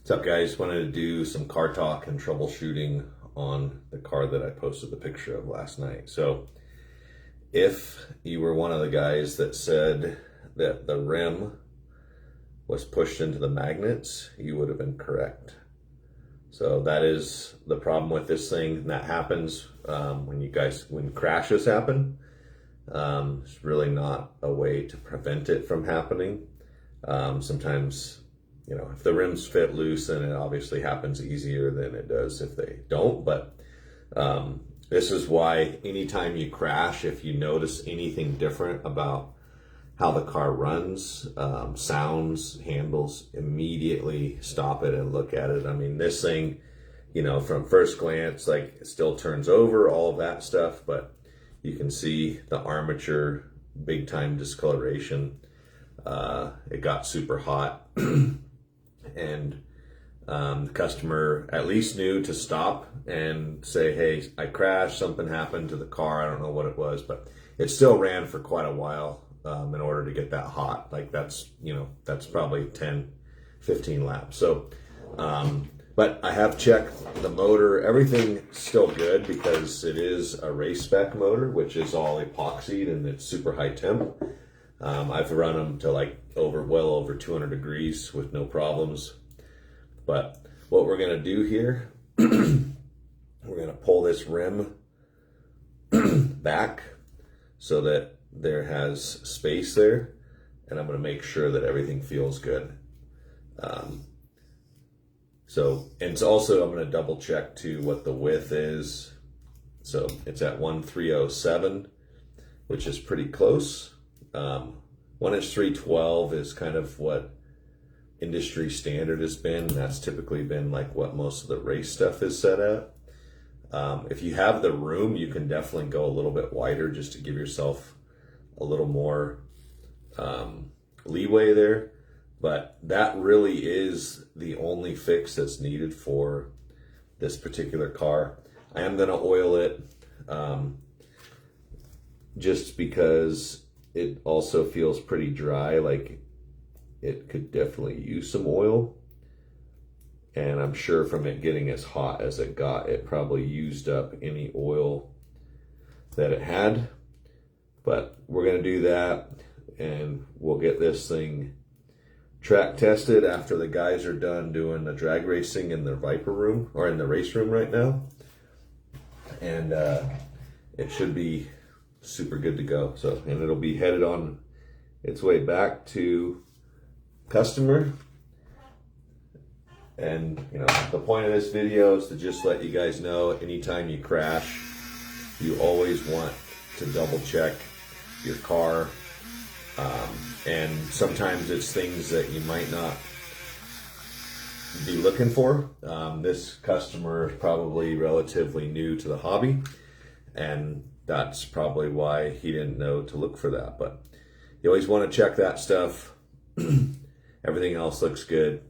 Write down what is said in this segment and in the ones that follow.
What's up, guys? Wanted to do some car talk and troubleshooting on the car that I posted the picture of last night. So if you were one of the guys that said that the rim was pushed into the magnets, you would have been correct. So that is the problem with this thing, and that happens when crashes happen. It's really not a way to prevent it from happening. Sometimes, if the rims fit loose, then it obviously happens easier than it does if they don't. But this is why anytime you crash, if you notice anything different about how the car runs, sounds, handles, immediately stop it and look at it. I mean, this thing, from first glance, like, it still turns over, all of that stuff, but you can see the armature, big time discoloration. It got super hot. And the customer at least knew to stop and say, hey, I crashed, something happened to the car, I don't know what it was, but it still ran for quite a while in order to get that hot. Like, that's probably 10, 15 laps. So, but I have checked the motor. Everything's still good because it is a race spec motor, which is all epoxied and it's super high temp. I've run them to well over 200 degrees with no problems. But what we're gonna do here, we're gonna pull this rim back so that there has space there, and I'm gonna make sure that everything feels good. And it's also, I'm gonna double check too what the width is. So it's at 1.307, which is pretty close. 1 inch 312 is kind of what industry standard has been. That's typically been like what most of the race stuff is set at. If you have the room, you can definitely go a little bit wider just to give yourself a little more leeway there. But that really is the only fix that's needed for this particular car. I am going to oil it just because it also feels pretty dry, like it could definitely use some oil. And I'm sure from it getting as hot as it got, it probably used up any oil that it had. But we're gonna do that, and we'll get this thing track tested after the guys are done doing the drag racing in the Viper room, or in the race room right now. And it should be super good to go. So, and it'll be headed on its way back to customer. And the point of this video is to just let you guys know, anytime you crash, you always want to double check your car. And sometimes it's things that you might not be looking for. This customer is probably relatively new to the hobby, and that's probably why he didn't know to look for that. But you always want to check that stuff. Everything else looks good.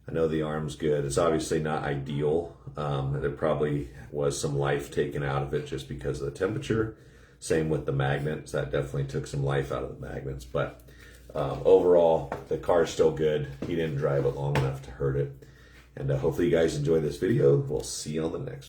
I know the arm's good. It's obviously not ideal. There probably was some life taken out of it just because of the temperature. Same with the magnets. That definitely took some life out of the magnets. But overall, the car's still good. He didn't drive it long enough to hurt it. And hopefully you guys enjoy this video. We'll see you on the next one.